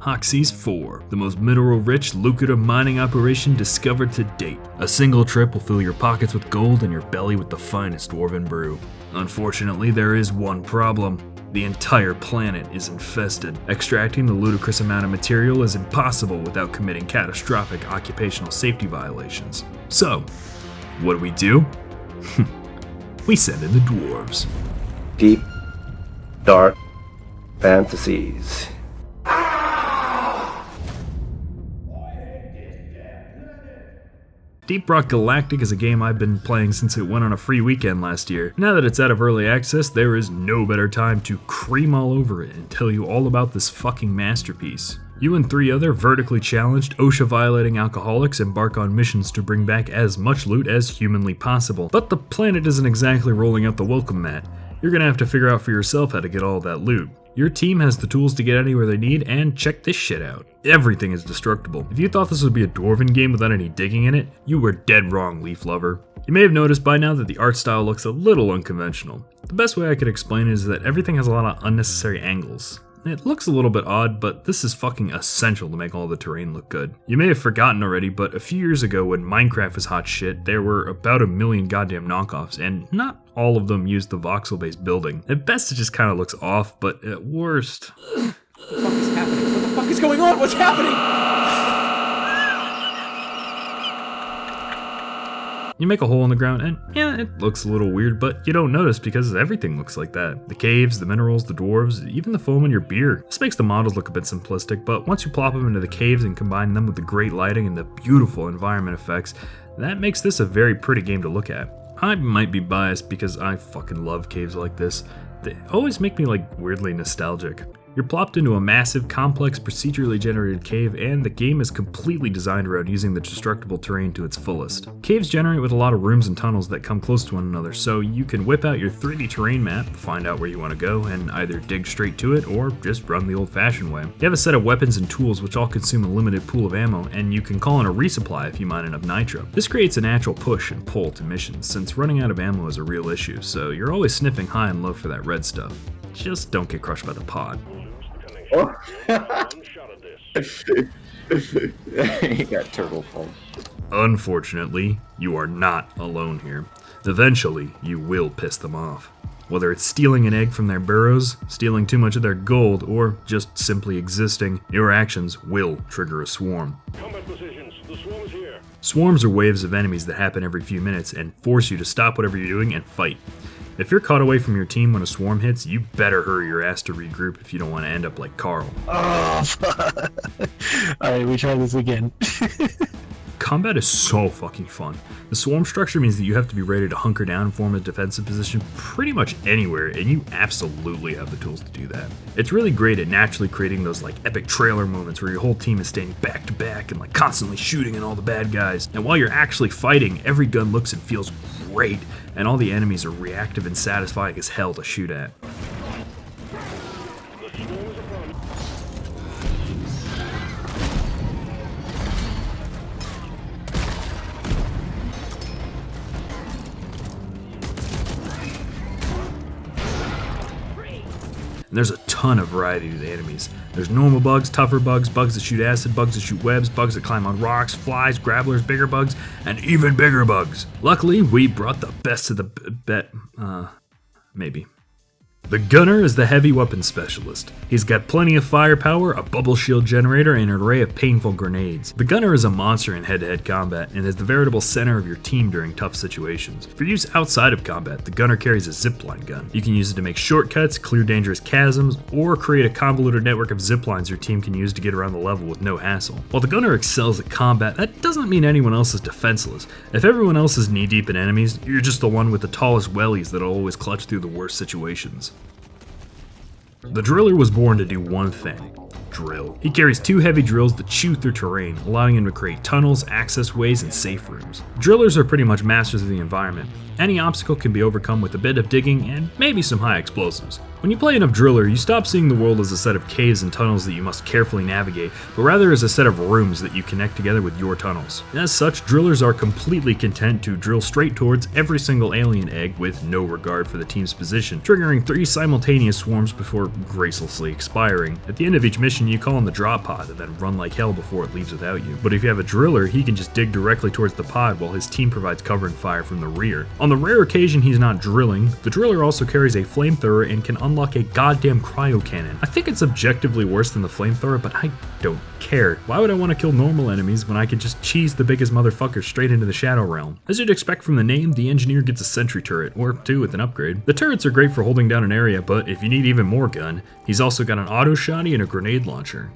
Hoxie's 4, the most mineral-rich, lucrative mining operation discovered to date. A single trip will fill your pockets with gold and your belly with the finest dwarven brew. Unfortunately, there is one problem. The entire planet is infested. Extracting the ludicrous amount of material is impossible without committing catastrophic occupational safety violations. So, what do? We send in the dwarves. Deep, dark fantasies. Deep Rock Galactic is a game I've been playing since it went on a free weekend last year. Now that it's out of early access, there is no better time to cream all over it and tell you all about this fucking masterpiece. You and 3 other vertically challenged, OSHA-violating alcoholics embark on missions to bring back as much loot as humanly possible. But the planet isn't exactly rolling out the welcome mat. You're gonna have to figure out for yourself how to get all that loot. Your team has the tools to get anywhere they need, and check this shit out. Everything is destructible. If you thought this would be a Dwarven game without any digging in it, you were dead wrong, Leaf Lover. You may have noticed by now that the art style looks a little unconventional. The best way I could explain it is that everything has a lot of unnecessary angles. It looks a little bit odd, but this is fucking essential to make all the terrain look good. You may have forgotten already, but a few years ago when Minecraft was hot shit, there were about 1 million goddamn knockoffs, and not all of them used the voxel-based building. At best it just kinda looks off, but at worst... What the fuck is happening? What the fuck is going on? What's happening? You make a hole in the ground and yeah, it looks a little weird, but you don't notice because everything looks like that. The caves, the minerals, the dwarves, even the foam in your beer. This makes the models look a bit simplistic, but once you plop them into the caves and combine them with the great lighting and the beautiful environment effects, that makes this a very pretty game to look at. I might be biased because I fucking love caves like this. They always make me like weirdly nostalgic. You're plopped into a massive, complex, procedurally generated cave, and the game is completely designed around using the destructible terrain to its fullest. Caves generate with a lot of rooms and tunnels that come close to one another, so you can whip out your 3D terrain map, find out where you want to go, and either dig straight to it or just run the old-fashioned way. You have a set of weapons and tools which all consume a limited pool of ammo, and you can call in a resupply if you mine enough nitro. This creates a natural push and pull to missions, since running out of ammo is a real issue, so you're always sniffing high and low for that red stuff. Just don't get crushed by the pod. Oh. He got turtle fault. Unfortunately, you are not alone here. Eventually, you will piss them off. Whether it's stealing an egg from their burrows, stealing too much of their gold, or just simply existing, your actions will trigger a swarm. Combat positions. The swarm is here. Swarms are waves of enemies that happen every few minutes and force you to stop whatever you're doing and fight. If you're caught away from your team when a swarm hits, you better hurry your ass to regroup if you don't want to end up like Carl. Oh, alright, we try this again. Combat is so fucking fun. The swarm structure means that you have to be ready to hunker down and form a defensive position pretty much anywhere, and you absolutely have the tools to do that. It's really great at naturally creating those like epic trailer moments where your whole team is standing back to back and like constantly shooting at all the bad guys. And while you're actually fighting, every gun looks and feels great, and all the enemies are reactive and satisfying as hell to shoot at. And there's a ton of variety to the enemies. There's normal bugs, tougher bugs, bugs that shoot acid, bugs that shoot webs, bugs that climb on rocks, flies, grabblers, bigger bugs, and even bigger bugs. Luckily, we brought the best of the maybe. The Gunner is the heavy weapons specialist. He's got plenty of firepower, a bubble shield generator, and an array of painful grenades. The Gunner is a monster in head-to-head combat and is the veritable center of your team during tough situations. For use outside of combat, the Gunner carries a zipline gun. You can use it to make shortcuts, clear dangerous chasms, or create a convoluted network of ziplines your team can use to get around the level with no hassle. While the Gunner excels at combat, that doesn't mean anyone else is defenseless. If everyone else is knee-deep in enemies, you're just the one with the tallest wellies that'll always clutch through the worst situations. The Driller was born to do one thing: drill. He carries 2 heavy drills that chew through terrain, allowing him to create tunnels, access ways, and safe rooms. Drillers are pretty much masters of the environment. Any obstacle can be overcome with a bit of digging and maybe some high explosives. When you play enough Driller, you stop seeing the world as a set of caves and tunnels that you must carefully navigate, but rather as a set of rooms that you connect together with your tunnels. As such, Drillers are completely content to drill straight towards every single alien egg with no regard for the team's position, triggering 3 simultaneous swarms before gracelessly expiring. At the end of each mission, you call in the drop pod and then run like hell before it leaves without you. But if you have a Driller, he can just dig directly towards the pod while his team provides cover and fire from the rear. On the rare occasion he's not drilling, the Driller also carries a flamethrower and can unlock a goddamn cryo cannon. I think it's objectively worse than the flamethrower, but I don't care. Why would I want to kill normal enemies when I could just cheese the biggest motherfucker straight into the Shadow Realm? As you'd expect from the name, the engineer gets a sentry turret, or 2 with an upgrade. The turrets are great for holding down an area, but if you need even more gun, he's also got an auto shotty and a grenade launcher.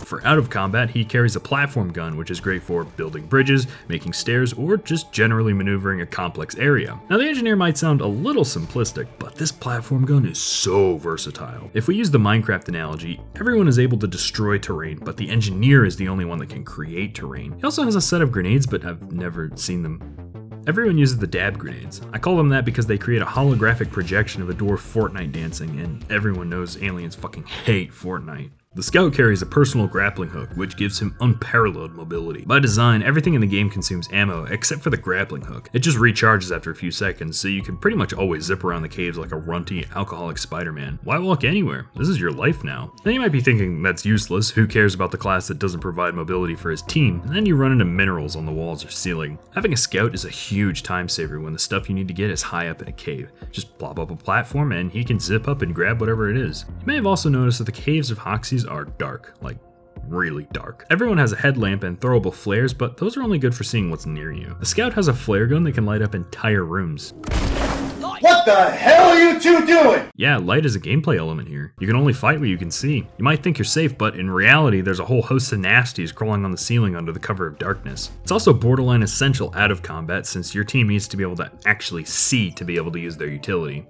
For out of combat, he carries a platform gun, which is great for building bridges, making stairs, or just generally maneuvering a complex area. Now the engineer might sound a little simplistic, but this platform gun is so versatile. If we use the Minecraft analogy, everyone is able to destroy terrain, but the engineer is the only one that can create terrain. He also has a set of grenades, but I've never seen them. Everyone uses the dab grenades. I call them that because they create a holographic projection of a dwarf Fortnite dancing, and everyone knows aliens fucking hate Fortnite. The Scout carries a personal grappling hook, which gives him unparalleled mobility. By design, everything in the game consumes ammo, except for the grappling hook. It just recharges after a few seconds, so you can pretty much always zip around the caves like a runty, alcoholic Spider-Man. Why walk anywhere? This is your life now. Then you might be thinking, that's useless, who cares about the class that doesn't provide mobility for his team? And then you run into minerals on the walls or ceiling. Having a Scout is a huge time saver when the stuff you need to get is high up in a cave. Just plop up a platform and he can zip up and grab whatever it is. You may have also noticed that the caves of Hoxie's are dark, like really dark. Everyone has a headlamp and throwable flares, but those are only good for seeing what's near you. The Scout has a flare gun that can light up entire rooms. What the hell are you two doing? Yeah, light is a gameplay element here. You can only fight what you can see. You might think you're safe, but in reality, there's a whole host of nasties crawling on the ceiling under the cover of darkness. It's also borderline essential out of combat, since your team needs to be able to actually see to be able to use their utility.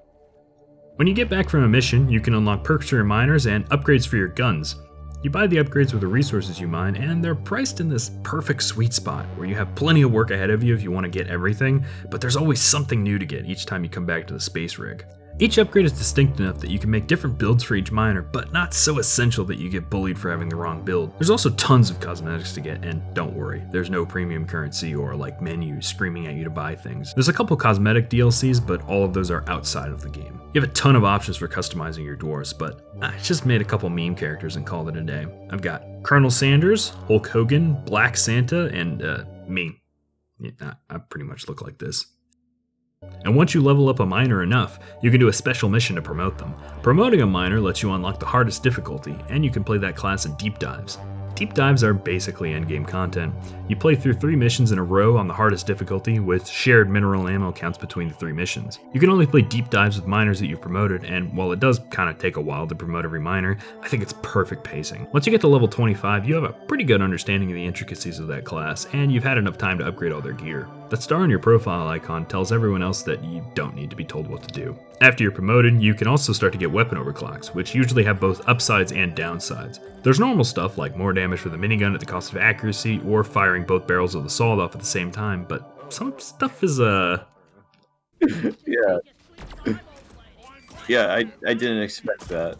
When you get back from a mission, you can unlock perks for your miners and upgrades for your guns. You buy the upgrades with the resources you mine, and they're priced in this perfect sweet spot where you have plenty of work ahead of you if you want to get everything, but there's always something new to get each time you come back to the space rig. Each upgrade is distinct enough that you can make different builds for each miner, but not so essential that you get bullied for having the wrong build. There's also tons of cosmetics to get, and don't worry, there's no premium currency or like menus screaming at you to buy things. There's a couple cosmetic DLCs, but all of those are outside of the game. You have a ton of options for customizing your dwarves, but I just made a couple meme characters and called it a day. I've got Colonel Sanders, Hulk Hogan, Black Santa, and me. Yeah, I pretty much look like this. And once you level up a miner enough, you can do a special mission to promote them. Promoting a miner lets you unlock the hardest difficulty, and you can play that class in deep dives. Deep dives are basically endgame content. You play through 3 missions in a row on the hardest difficulty with shared mineral ammo counts between the 3 missions. You can only play deep dives with miners that you've promoted, and while it does kind of take a while to promote every miner, I think it's perfect pacing. Once you get to level 25, you have a pretty good understanding of the intricacies of that class, and you've had enough time to upgrade all their gear. The star on your profile icon tells everyone else that you don't need to be told what to do. After you're promoted, you can also start to get weapon overclocks, which usually have both upsides and downsides. There's normal stuff like more damage for the minigun at the cost of accuracy, or firing both barrels of the sawed off at the same time, but some stuff is Yeah. Yeah, I didn't expect that.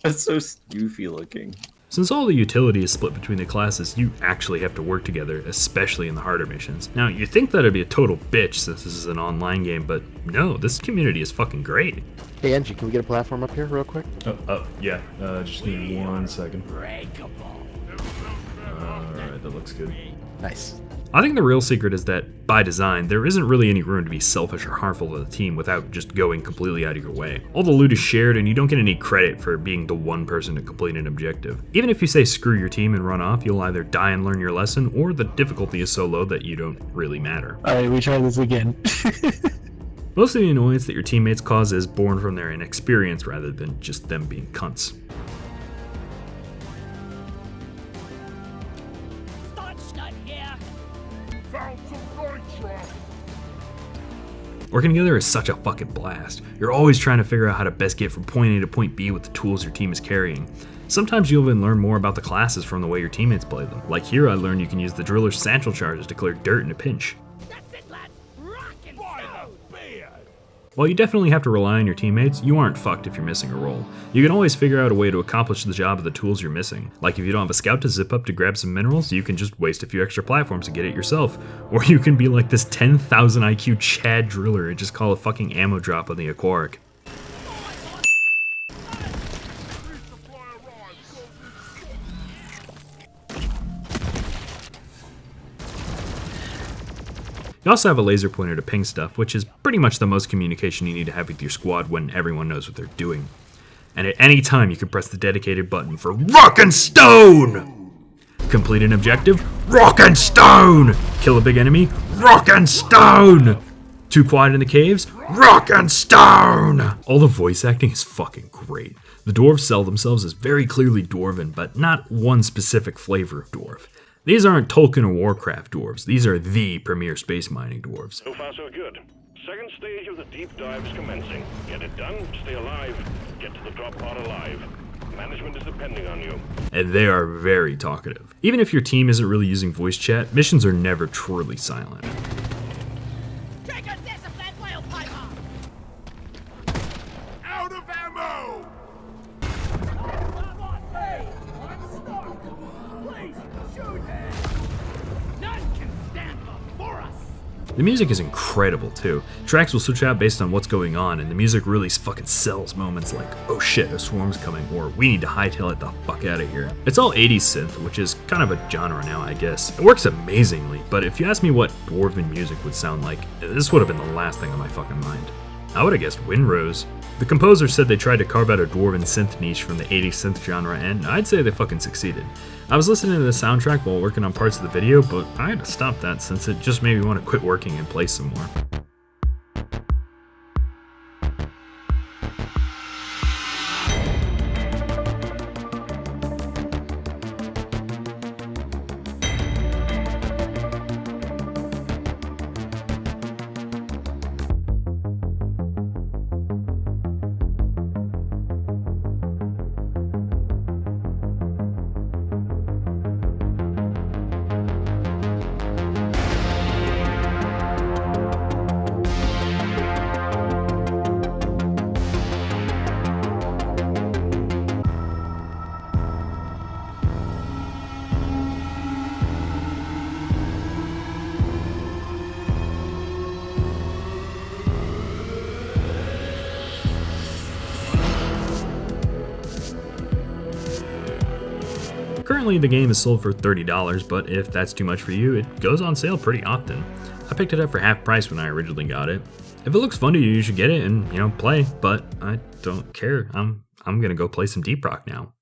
That's so spoofy looking. Since all the utility is split between the classes, you actually have to work together, especially in the harder missions. Now, you think that'd be a total bitch since this is an online game, but no, this community is fucking great. Hey Angie, can we get a platform up here real quick? Yeah, just need 1 second. Alright, that looks good. Nice. I think the real secret is that, by design, there isn't really any room to be selfish or harmful to the team without just going completely out of your way. All the loot is shared and you don't get any credit for being the one person to complete an objective. Even if you say screw your team and run off, you'll either die and learn your lesson, or the difficulty is so low that you don't really matter. Alright, we try this again. Most of the annoyance that your teammates cause is born from their inexperience rather than just them being cunts. Working together is such a fucking blast. You're always trying to figure out how to best get from point A to point B with the tools your team is carrying. Sometimes you'll even learn more about the classes from the way your teammates play them. Like here I learned you can use the driller's satchel charges to clear dirt in a pinch. While you definitely have to rely on your teammates, you aren't fucked if you're missing a role. You can always figure out a way to accomplish the job of the tools you're missing. Like if you don't have a scout to zip up to grab some minerals, you can just waste a few extra platforms to get it yourself. Or you can be like this 10,000 IQ Chad driller and just call a fucking ammo drop on the aquaric. You also have a laser pointer to ping stuff, which is pretty much the most communication you need to have with your squad when everyone knows what they're doing. And at any time you can press the dedicated button for Rock and Stone! Complete an objective? Rock and Stone! Kill a big enemy? Rock and Stone! Too quiet in the caves? Rock and Stone! All the voice acting is fucking great. The dwarves sell themselves as very clearly dwarven, but not one specific flavor of dwarf. These aren't Tolkien or Warcraft dwarves, these are the premier space mining dwarves. So far, so good. Second stage of the deep dive is commencing. Get it done, stay alive, get to the drop pod alive. Management is depending on you. And they are very talkative. Even if your team isn't really using voice chat, missions are never truly silent. Take a disciplined whale piper! Out of ammo! Please, shoot him! None can stand before us! The music is incredible too. Tracks will switch out based on what's going on, and the music really fucking sells moments like, oh shit, a swarm's coming, or we need to hightail it the fuck out of here. It's all 80s synth, which is kind of a genre now, I guess. It works amazingly, but if you ask me what dwarven music would sound like, this would have been the last thing on my fucking mind. I would have guessed Windrose. The composer said they tried to carve out a dwarven synth niche from the 80s synth genre, and I'd say they fucking succeeded. I was listening to the soundtrack while working on parts of the video, but I had to stop that since it just made me want to quit working and play some more. Currently the game is sold for $30, but if that's too much for you, it goes on sale pretty often. I picked it up for half price when I originally got it. If it looks fun to you, you should get it and, play, but I don't care. I'm gonna go play some Deep Rock now.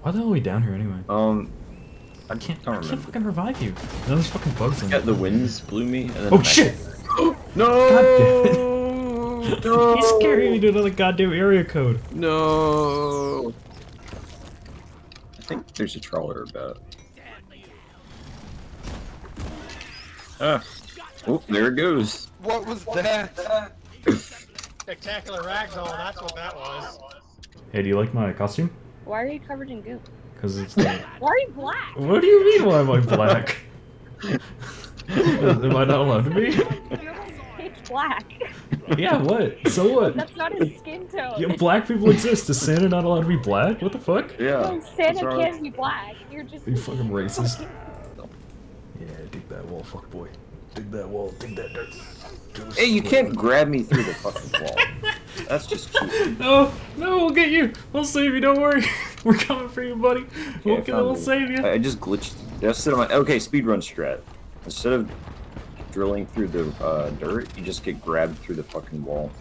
Why the hell are we down here anyway? I can't remember. I can't fucking revive you. No, there's fucking bugs in Yeah, there. the winds blew me. And then Oh shit! No! No! He's carrying me to another goddamn area code. No! I think there's a trawler about. Ah. Oh, there it goes. What was that? Spectacular ragdoll, that's what that was. Hey, do you like my costume? Why are you covered in goop? Because it's the... Why are you black? What do you mean why am I black? Am I not allowed to be? You're pitch black. Yeah, what? So what? That's not his skin tone. Yeah, black people exist. Is Santa not allowed to be black? What the fuck? Yeah. No, Santa can't be black. You're just... You fucking racist. Yeah, dig that wall, fuck boy. Dig that wall, dig that dirt. Hey, you can't grab me through the fucking wall. That's just cheating. No, we'll get you. We'll save you, don't worry. We're coming for you, buddy. We'll save you. I just glitched. Just sit on my. Okay, speedrun strat. Instead of drilling through the dirt, you just get grabbed through the fucking wall.